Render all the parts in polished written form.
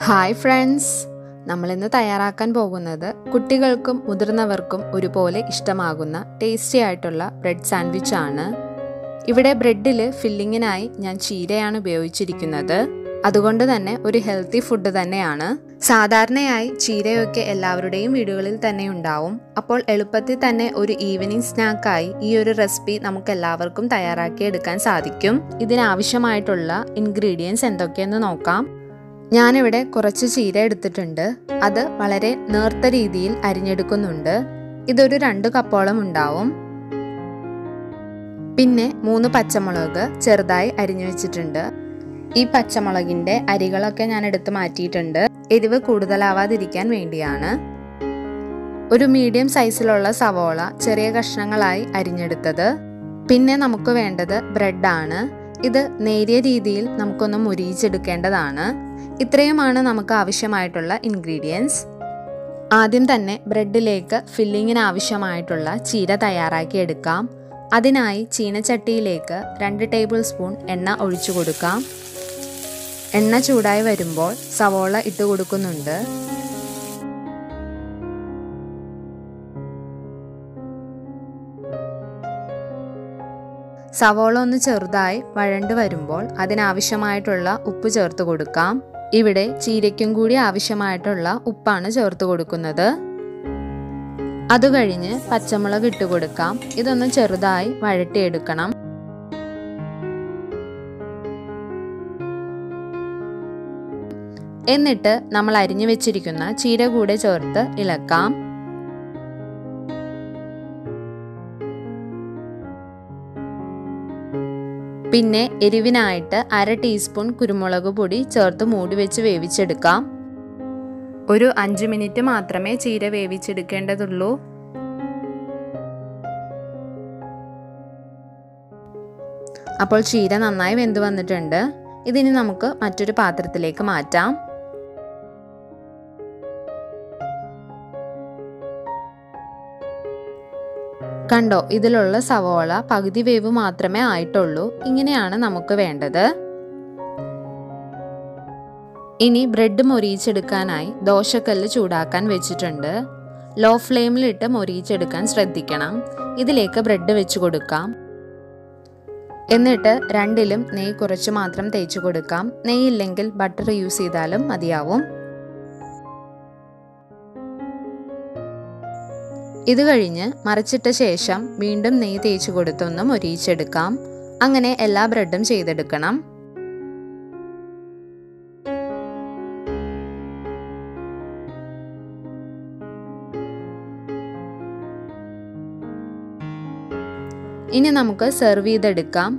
Hi friends, നമ്മളിന്ന് തയ്യാറാക്കാൻ പോകുന്നത് കുട്ടികൾക്കും മുതിർന്നവർക്കും ഒരുപോലെ ഇഷ്ടമാകുന്ന ടേസ്റ്റി ആയിട്ടുള്ള ബ്രെഡ് സാൻഡ്വിച്ച് ആണ്. ഇവിടെ ബ്രെഡിൽ ഫില്ലിങ്ങിനായി ഞാൻ ചീരയാണ് ഉപയോഗിച്ചിരിക്കുന്നത്. അതുകൊണ്ട് തന്നെ ഒരു ഹെൽത്തി ഫുഡ് തന്നെയാണ്. സാധാരണയായി ചീരയൊക്കെ എല്ലാവരുടെയും വീടുകളിൽ തന്നെ ഉണ്ടാവും. അപ്പോൾ എളുപ്പത്തിൽ തന്നെ ഒരു ഈവനിങ് സ്നാക്കായി ഈ ഒരു റെസിപ്പി നമുക്ക് എല്ലാവർക്കും തയ്യാറാക്കി എടുക്കാൻ സാധിക്കും. ഇതിനാവശ്യമായിട്ടുള്ള ഇൻഗ്രീഡിയൻസ് എന്തൊക്കെയെന്ന് നോക്കാം. ഞാനിവിടെ കുറച്ച് ചീര എടുത്തിട്ടുണ്ട്. അത് വളരെ നേർത്ത രീതിയിൽ അരിഞ്ഞെടുക്കുന്നുണ്ട്. ഇതൊരു 2 കപ്പോളം ഉണ്ടാവും. പിന്നെ 3 പച്ചമുളക് ചെറുതായി അരിഞ്ഞു വെച്ചിട്ടുണ്ട്. ഈ പച്ചമുളകിന്റെ അരികളൊക്കെ ഞാൻ എടുത്ത് മാറ്റിയിട്ടുണ്ട്. എരിവ് കൂടുതലാവാതിരിക്കാൻ വേണ്ടിയാണ്. ഒരു മീഡിയം സൈസിലുള്ള സവോള ചെറിയ കഷ്ണങ്ങളായി അരിഞ്ഞെടുത്തത്. പിന്നെ നമുക്ക് വേണ്ടത് ബ്രെഡാണ്. ഇത് നേരിയ രീതിയിൽ നമുക്കൊന്ന് മുരിയിച്ചെടുക്കേണ്ടതാണ്. ഇത്രയുമാണ് നമുക്ക് ആവശ്യമായിട്ടുള്ള ഇൻഗ്രീഡിയൻസ്. ആദ്യം തന്നെ ബ്രെഡിലേക്ക് ഫില്ലിങ്ങിന് ആവശ്യമായിട്ടുള്ള ചീര തയ്യാറാക്കി എടുക്കാം. അതിനായി ചീനച്ചട്ടിയിലേക്ക് 2 ടേബിൾ സ്പൂൺ എണ്ണ ഒഴിച്ചു കൊടുക്കാം. എണ്ണ ചൂടായി വരുമ്പോൾ സവോള ഇട്ട് കൊടുക്കുന്നുണ്ട്. സവോള ഒന്ന് ചെറുതായി വഴണ്ട് വരുമ്പോൾ അതിനാവശ്യമായിട്ടുള്ള ഉപ്പ് ചേർത്ത് കൊടുക്കാം. ഇവിടെ ചീരയ്ക്കും കൂടി ആവശ്യമായിട്ടുള്ള ഉപ്പാണ് ചേർത്ത് കൊടുക്കുന്നത്. അത് കഴിഞ്ഞ് പച്ചമുളക് ഇട്ട് കൊടുക്കാം. ഇതൊന്ന് ചെറുതായി വഴറ്റിയെടുക്കണം. എന്നിട്ട് നമ്മൾ അരിഞ്ഞു വെച്ചിരിക്കുന്ന ചീര കൂടെ ചേർത്ത് ഇളക്കാം. പിന്നെ എരിവിനായിട്ട് 1/2 ടീസ്പൂൺ കുരുമുളക് പൊടി ചേർത്ത് മൂടി വെച്ച് വേവിച്ചെടുക്കാം. ഒരു 5 മിനിറ്റ് മാത്രമേ ചീര വേവിച്ചെടുക്കേണ്ടതുള്ളൂ. അപ്പോൾ ചീര നന്നായി വെന്ത് വന്നിട്ടുണ്ട്. ഇതിനി നമുക്ക് മറ്റൊരു പാത്രത്തിലേക്ക് മാറ്റാം. കണ്ടോ, ഇതിലുള്ള സവോള പകുതി വേവ് മാത്രമേ ആയിട്ടുള്ളൂ. ഇങ്ങനെയാണ് നമുക്ക് വേണ്ടത്. ഇനി ബ്രെഡ് മൊരിയിച്ചെടുക്കാനായി ദോശക്കല്ല് ചൂടാക്കാൻ വെച്ചിട്ടുണ്ട്. ലോ ഫ്ലെയിമിലിട്ട് മൊരിയിച്ചെടുക്കാൻ ശ്രദ്ധിക്കണം. ഇതിലേക്ക് ബ്രെഡ് വെച്ച് കൊടുക്കാം. എന്നിട്ട് 2ലും നെയ്യ് കുറച്ച് മാത്രം തേച്ച് കൊടുക്കാം. നെയ്യില്ലെങ്കിൽ ബട്ടർ യൂസ് ചെയ്താലും മതിയാവും. ഇത് കഴിഞ്ഞ് മറിച്ചിട്ട ശേഷം വീണ്ടും നെയ്യ് തേച്ച് കൊടുത്തൊന്ന് മൊരിയിച്ചെടുക്കാം. അങ്ങനെ എല്ലാ ബ്രെഡും ചെയ്തെടുക്കണം. ഇനി നമുക്ക് സെർവ് ചെയ്തെടുക്കാം.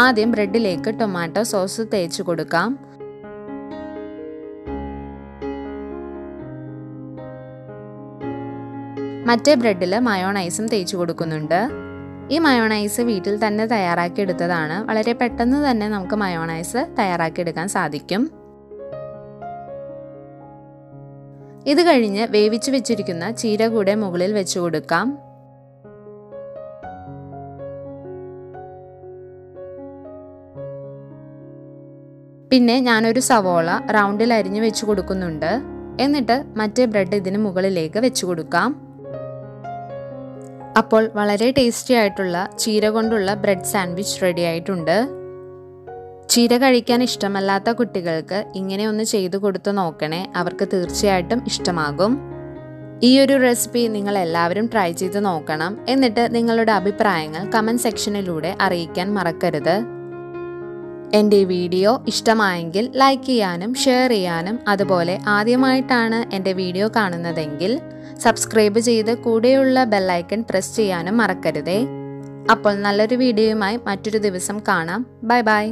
ആദ്യം ബ്രെഡിലേക്ക് ടൊമാറ്റോ സോസ് തേച്ച് കൊടുക്കാം. മറ്റേ ബ്രെഡിൽ മയോണൈസും തേച്ച് കൊടുക്കുന്നുണ്ട്. ഈ മയോണൈസ് വീട്ടിൽ തന്നെ തയ്യാറാക്കിയെടുത്തതാണ്. വളരെ പെട്ടെന്ന് തന്നെ നമുക്ക് മയോണൈസ് തയ്യാറാക്കിയെടുക്കാൻ സാധിക്കും. ഇത് കഴിഞ്ഞ് വേവിച്ച് വെച്ചിരിക്കുന്ന ചീര കൂടെ മുകളിൽ വെച്ച് കൊടുക്കാം. പിന്നെ ഞാനൊരു സവോള റൗണ്ടിൽ അരിഞ്ഞു വെച്ച് കൊടുക്കുന്നുണ്ട്. എന്നിട്ട് മറ്റേ ബ്രെഡ് ഇതിന് മുകളിലേക്ക് വെച്ച് കൊടുക്കാം. അപ്പോൾ വളരെ ടേസ്റ്റി ആയിട്ടുള്ള ചീര കൊണ്ടുള്ള ബ്രെഡ് സാൻഡ്വിച്ച് റെഡി ആയിട്ടുണ്ട്. ചീര കഴിക്കാൻ ഇഷ്ടമല്ലാത്ത കുട്ടികൾക്ക് ഇങ്ങനെ ഒന്ന് ചെയ്തു കൊടുത്തു നോക്കണേ. അവർക്ക് തീർച്ചയായിട്ടും ഇഷ്ടമാകും. ഈ ഒരു റെസിപ്പി നിങ്ങൾ എല്ലാവരും ട്രൈ ചെയ്ത് നോക്കണം. എന്നിട്ട് നിങ്ങളുടെ അഭിപ്രായങ്ങൾ കമൻറ്റ് സെക്ഷനിലൂടെ അറിയിക്കാൻ മറക്കരുത്. എൻ്റെ വീഡിയോ ഇഷ്ടമായെങ്കിൽ ലൈക്ക് ചെയ്യാനും ഷെയർ ചെയ്യാനും, അതുപോലെ ആദ്യമായിട്ടാണ് എൻ്റെ വീഡിയോ കാണുന്നതെങ്കിൽ സബ്സ്ക്രൈബ് ചെയ്ത് കൂടെയുള്ള ബെല്ലൈക്കൺ പ്രസ് ചെയ്യാനും മറക്കരുതേ. അപ്പോൾ നല്ലൊരു വീഡിയോയുമായി മറ്റൊരു ദിവസം കാണാം. Bye bye.